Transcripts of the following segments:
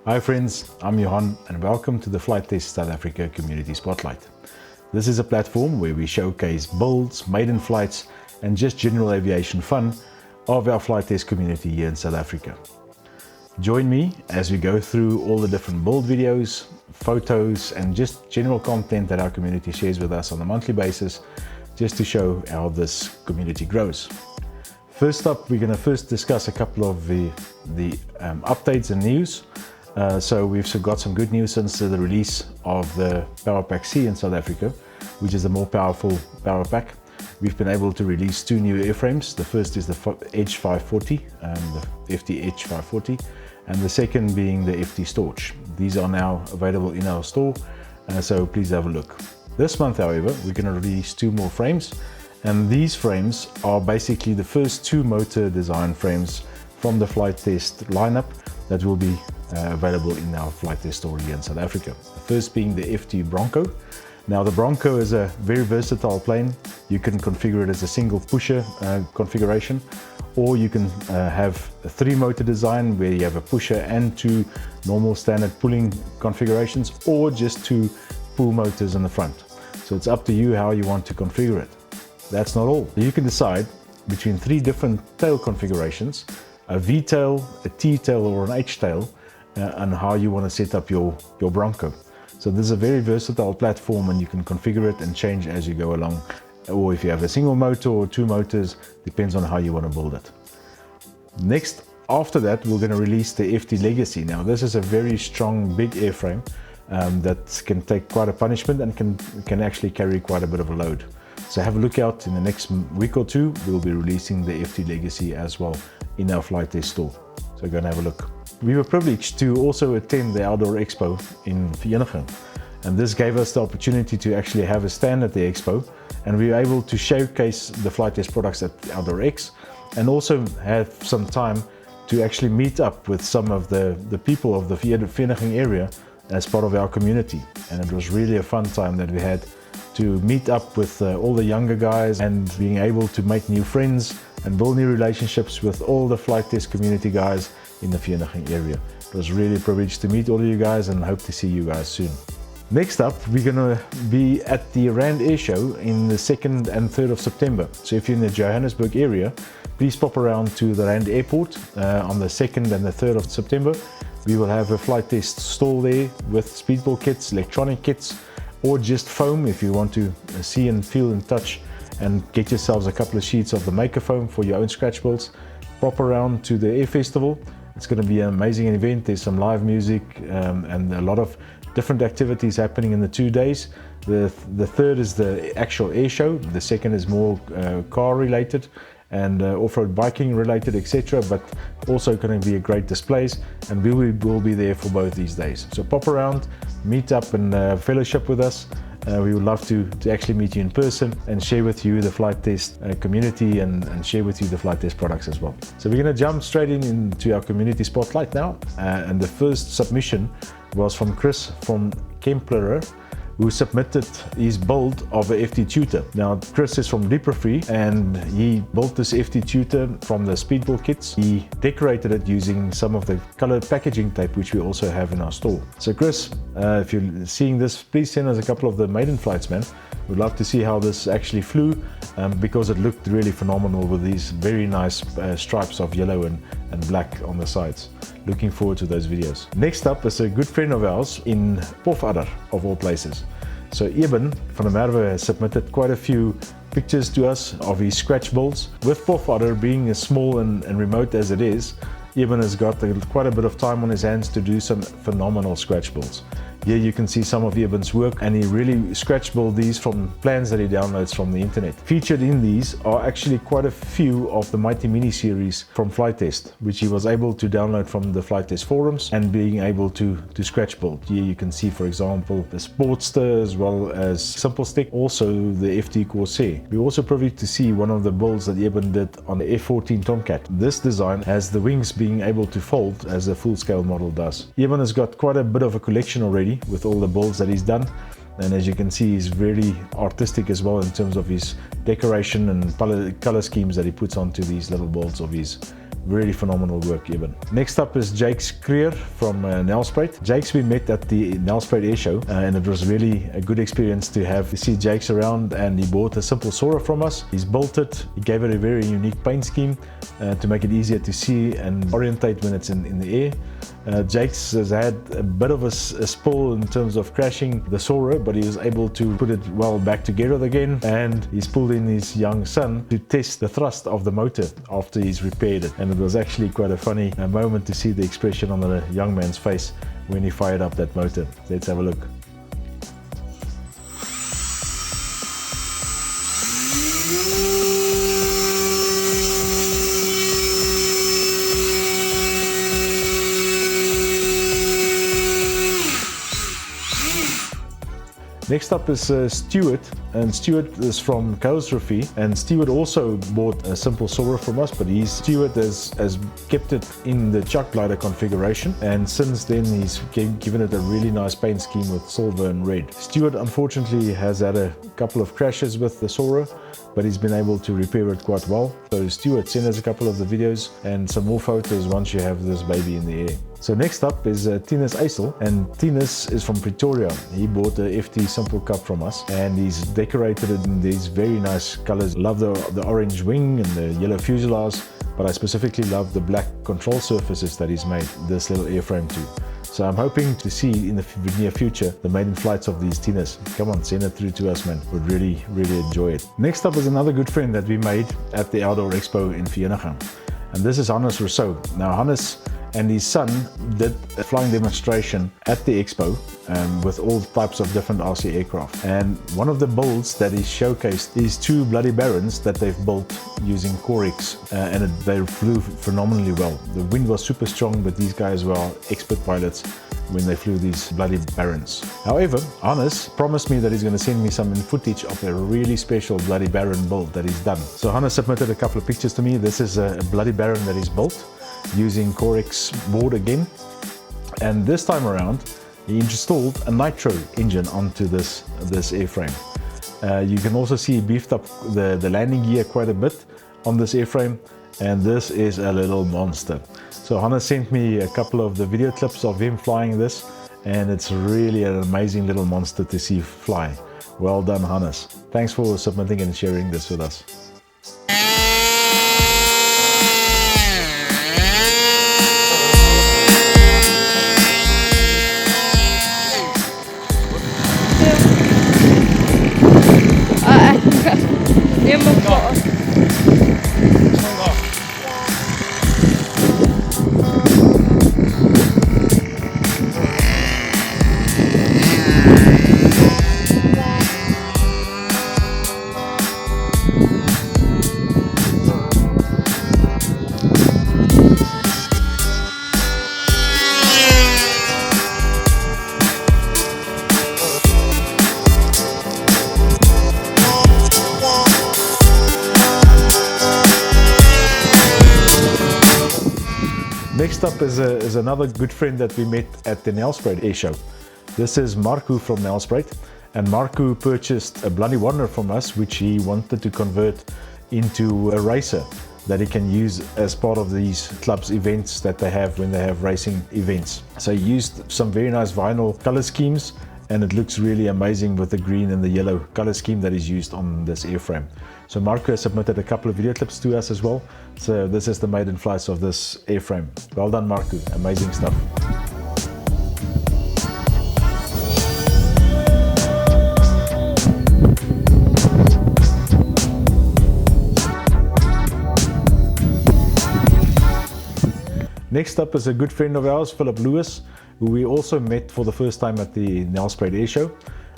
Hi friends, I'm Johan and welcome to the FliteTest South Africa Community Spotlight. This is a platform where we showcase builds, maiden flights and just general aviation fun of our FliteTest community here in South Africa. Join me as we go through all the different build videos, photos and just general content that our community shares with us on a monthly basis just to show how this community grows. First up, we're going to first discuss a couple of the updates and news. So we've got some good news since the release of the Power Pack C in South Africa, which is a more powerful Power Pack. We've been able to release two new airframes. The first is the Edge 540, the FT Edge 540, and the second being the FT Storch. These are now available in our store, so please have a look. This month, however, we're going to release two more frames, and these frames are basically the first two motor design frames from the FliteTest lineup that will be available in our FliteTest store here in South Africa. The first being the FT Bronco. Now the Bronco is a very versatile plane. You can configure it as a single pusher configuration, or you can have a three motor design where you have a pusher and two normal standard pulling configurations, or just two pull motors in the front. So it's up to you how you want to configure it. That's not all. You can decide between three different tail configurations, a V-tail, a T-tail or an H-tail, and how you want to set up your Bronco. So this is a very versatile platform and you can configure it and change as you go along, or if you have a single motor or two motors, depends on how you want to build it. Next, after that, we're going to release the FT Legacy. Now this is a very strong big airframe that can take quite a punishment and can actually carry quite a bit of a load. So have a look out. In the next week or two, we'll be releasing the FT Legacy as well in our FliteTest store. So go and have a look. We were privileged to also attend the Outdoor Expo in Tienza, and this gave us the opportunity to actually have a stand at the Expo, and we were able to showcase the FliteTest products at Outdoor X and also have some time to actually meet up with some of the people of the Vereniging area as part of our community. And it was really a fun time that we had to meet up with all the younger guys and being able to make new friends and build new relationships with all the FliteTest community guys in the Vereniging area. It was really a privilege to meet all of you guys and hope to see you guys soon. Next up, we're going to be at the Rand Air Show in the 2nd and 3rd of September. So if you're in the Johannesburg area, please pop around to the Rand Airport on the 2nd and the 3rd of September. We will have a FliteTest stall there with speedball kits, electronic kits, or just foam if you want to see and feel and touch and get yourselves a couple of sheets of the Makerfoam for your own scratch builds. Pop around to the Air Festival. It's going to be an amazing event. There's some live music and a lot of different activities happening in the 2 days. The third is the actual air show. The second is more car related and off-road biking related, etc. But also going to be a great displays, and we will be there for both these days. So pop around, meet up and fellowship with us. We would love to actually meet you in person and share with you the FliteTest community and share with you the FliteTest products as well. So we're going to jump straight into our community spotlight now. And the first submission was from Chris from Kempler, who submitted his build of a FT Tutor. Now Chris is from Free and he built this FT Tutor from the speedball kits. He decorated it using some of the colored packaging tape which we also have in our store. So Chris, if you're seeing this, please send us a couple of the maiden flights, man. We'd love to see how this actually flew because it looked really phenomenal with these very nice stripes of yellow and black on the sides. Looking forward to those videos. Next up is a good friend of ours in Pofadder, of all places. So Eben van der Merwe has submitted quite a few pictures to us of his scratch builds. With Pofadder being as small and remote as it is, Eben has got quite a bit of time on his hands to do some phenomenal scratch builds. Here you can see some of Eben's work, and he really scratch built these from plans that he downloads from the internet. Featured in these are actually quite a few of the Mighty Mini series from FliteTest, which he was able to download from the FliteTest forums and being able to scratch build. Here you can see, for example, the Sportster as well as Simple Stick, also the FT Corsair. We're also privileged to see one of the builds that Eben did on the F14 Tomcat. This design has the wings being able to fold as a full-scale model does. Eben has got quite a bit of a collection already with all the builds that he's done, and as you can see, he's very artistic as well in terms of his decoration and color schemes that he puts onto these little builds of his Really phenomenal work even. Next up is Jake's Creer from Nelspruit. Jake's we met at the Nelspruit Air Show and it was really a good experience to see Jake's around, and he bought a simple soarer from us. He's built it, he gave it a very unique paint scheme to make it easier to see and orientate when it's in the air. Jake's has had a bit of a spill in terms of crashing the soarer, but he was able to put it well back together again, and he's pulled in his young son to test the thrust of the motor after he's repaired it. And it was actually quite a funny moment to see the expression on the young man's face when he fired up that motor. Let's have a look. Next up is Stuart, and Stuart is from Kousrefie, and Stuart also bought a simple soarer from us, but Stuart has kept it in the chuck glider configuration, and since then he's given it a really nice paint scheme with silver and red. Stuart unfortunately has had a couple of crashes with the soarer, but he's been able to repair it quite well. So Stuart, send us a couple of the videos and some more photos once you have this baby in the air. So next up is Tinus Aisel, and Tinus is from Pretoria. He bought a FT Simple Cup from us, and he's decorated it in these very nice colors. Love the orange wing and the yellow fuselage, but I specifically love the black control surfaces that he's made this little airframe to. So I'm hoping to see in the near future the maiden flights of these Tinus. Come on, send it through to us, man. Would really enjoy it. Next up is another good friend that we made at the Outdoor Expo in Tienza, and this is Hannes Rousseau. Now Hannes and his son did a flying demonstration at the Expo with all types of different RC aircraft. And one of the builds that is showcased is two Bloody Barons that they've built using Corex, and they flew phenomenally well. The wind was super strong, but these guys were expert pilots when they flew these Bloody Barons. However, Hannes promised me that he's going to send me some footage of a really special Bloody Baron build that he's done. So Hannes submitted a couple of pictures to me. This is a Bloody Baron that he's built using Corex board again, and this time around he installed a nitro engine onto this airframe. You can also see he beefed up the landing gear quite a bit on this airframe, and this is a little monster. So Hannes sent me a couple of the video clips of him flying this, and it's really an amazing little monster to see fly. Well done, Hannes. Thanks for submitting and sharing this with us. Next up is another good friend that we met at the Nelspruit Air Show. This is Marco from Nelspruit, and Marco purchased a Bloody Wanderer from us, which he wanted to convert into a racer that he can use as part of these clubs events that they have when they have racing events. So he used some very nice vinyl color schemes, and it looks really amazing with the green and the yellow color scheme that is used on this airframe. So Marco has submitted a couple of video clips to us as well. So this is the maiden flights of this airframe. Well done, Marco, amazing stuff. Next up is a good friend of ours, Philip Lewis, who we also met for the first time at the Nelspruit Air Show.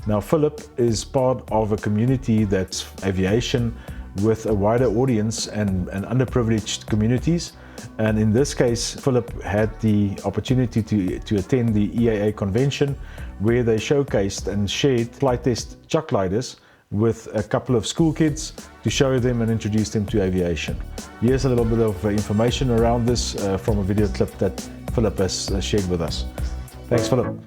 Now, Philip is part of a community that's aviation with a wider audience and underprivileged communities. And in this case, Philip had the opportunity to attend the EAA convention, where they showcased and shared flight test chuck gliders with a couple of school kids to show them and introduce them to aviation. Here's a little bit of information around this from a video clip that Philip has shared with us. Thanks, Philip.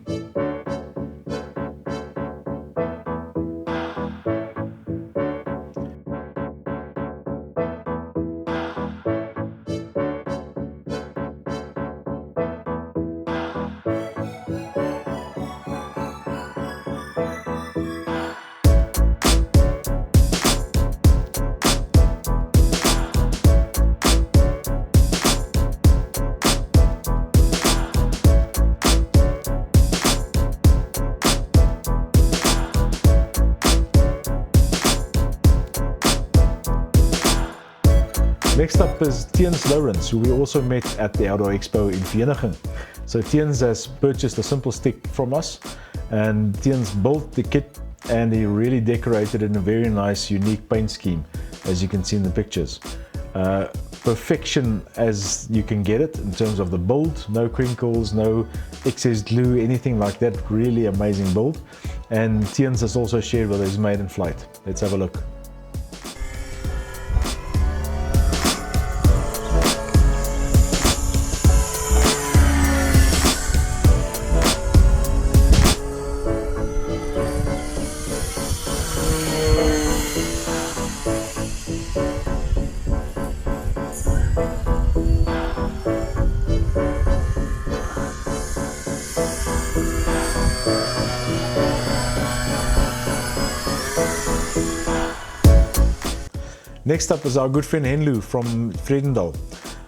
Next up is Tienza, who we also met at the Outdoor Expo in Vienna. So Tienza has purchased a simple stick from us, and Tienza built the kit, and he really decorated it in a very nice, unique paint scheme, as you can see in the pictures. Perfection as you can get it in terms of the build, no crinkles, no excess glue, anything like that. Really amazing build. And Tienza has also shared with his made in flight. Let's have a look. Next up is our good friend Henley from Vredendal.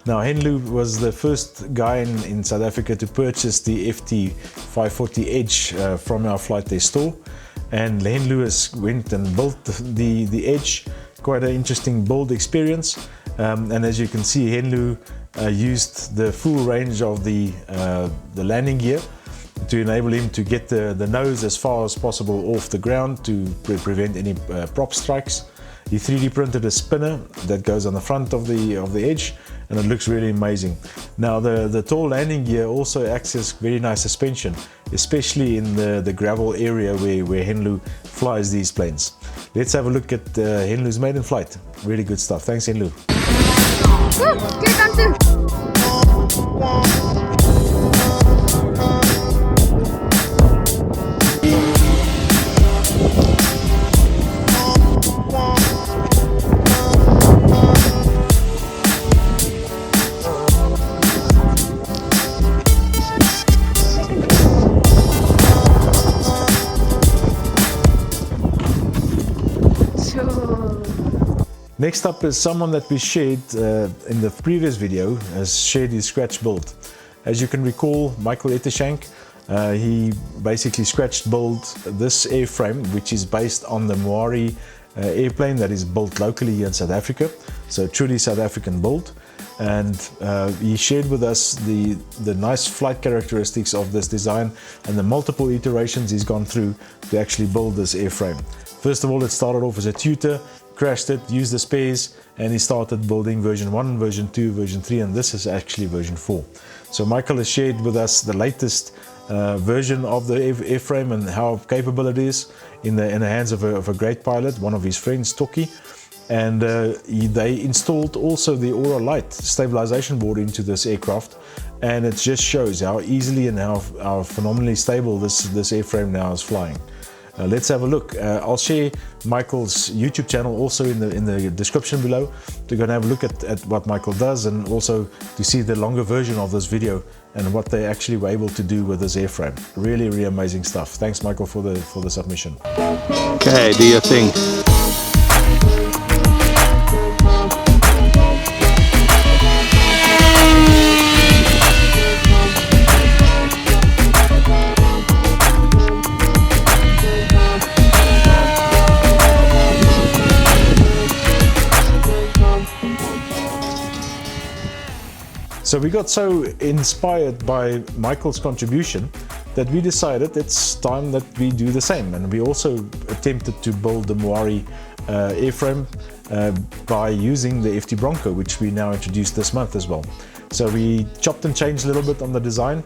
Now Henley was the first guy in South Africa to purchase the FT540 Edge from our FliteTest store, and Henley went and built the Edge. Quite an interesting build experience, and as you can see, Henley used the full range of the landing gear to enable him to get the nose as far as possible off the ground to prevent any prop strikes. He 3D printed a spinner that goes on the front of the Edge, and it looks really amazing. Now the tall landing gear also acts as very nice suspension, especially in the gravel area where Henley flies these planes. Let's have a look at Henley's made in flight. Really good stuff. Thanks, Henley. Next up is someone that we shared in the previous video, has shared his scratch build. As you can recall, Micheal Ettershanks, he basically scratch built this airframe, which is based on the Mwari airplane that is built locally here in South Africa. So truly South African build. And he shared with us the nice flight characteristics of this design and the multiple iterations he's gone through to actually build this airframe. First of all, it started off as a Tutor, crashed it, used the spares, and he started building version 1, version 2, version 3, and this is actually version 4. So Micheal has shared with us the latest version of the airframe and how capable it is in the hands of a great pilot, one of his friends, Toki. And they installed also the Aura Light stabilization board into this aircraft, and it just shows how easily and how phenomenally stable this airframe now is flying. Let's have a look. I'll share Micheal's YouTube channel also in the description below to go and have a look at what Micheal does, and also to see the longer version of this video and what they actually were able to do with this airframe. Really, really amazing stuff. Thanks, Micheal, for the submission. Okay, do your thing. So we got so inspired by Micheal's contribution that we decided it's time that we do the same, and we also attempted to build the Mwari airframe by using the FT Bronco, which we now introduced this month as well. So we chopped and changed a little bit on the design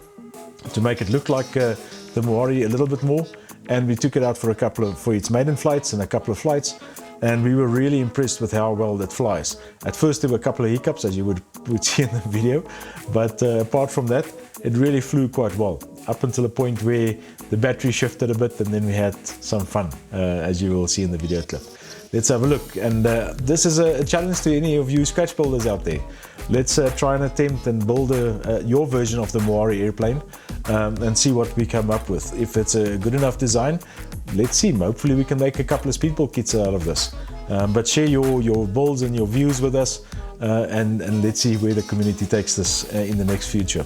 to make it look like the Mwari a little bit more, and we took it out for its maiden flights and a couple of flights, and we were really impressed with how well that flies. At first there were a couple of hiccups, as you would see in the video, but apart from that, it really flew quite well, up until a point where the battery shifted a bit, and then we had some fun, as you will see in the video clip. Let's have a look, and this is a challenge to any of you scratch builders out there. Let's try and attempt and build your version of the Mwari airplane and see what we come up with. If it's a good enough design, let's see. Hopefully we can make a couple of speedball kits out of this. But share your builds and your views with us, and let's see where the community takes this in the next future.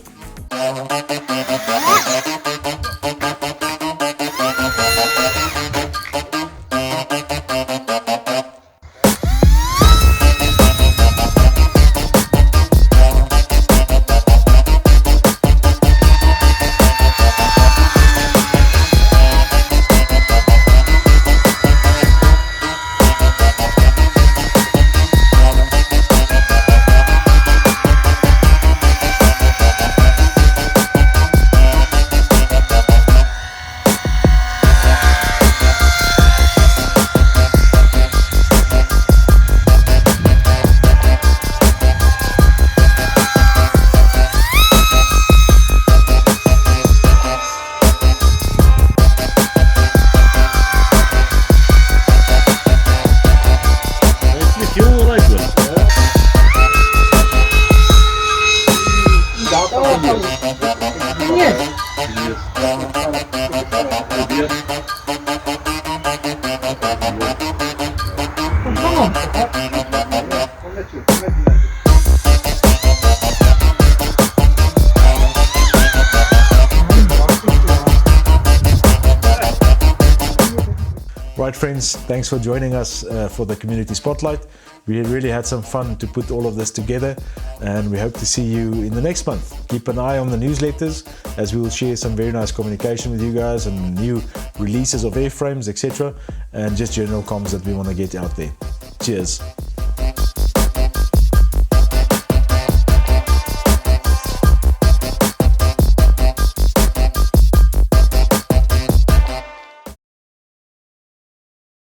Right friends, thanks for joining us for the Community Spotlight. We really had some fun to put all of this together, and we hope to see you in the next month. Keep an eye on the newsletters, as we will share some very nice communication with you guys and new releases of airframes, etc., and just general comms that we want to get out there. Cheers.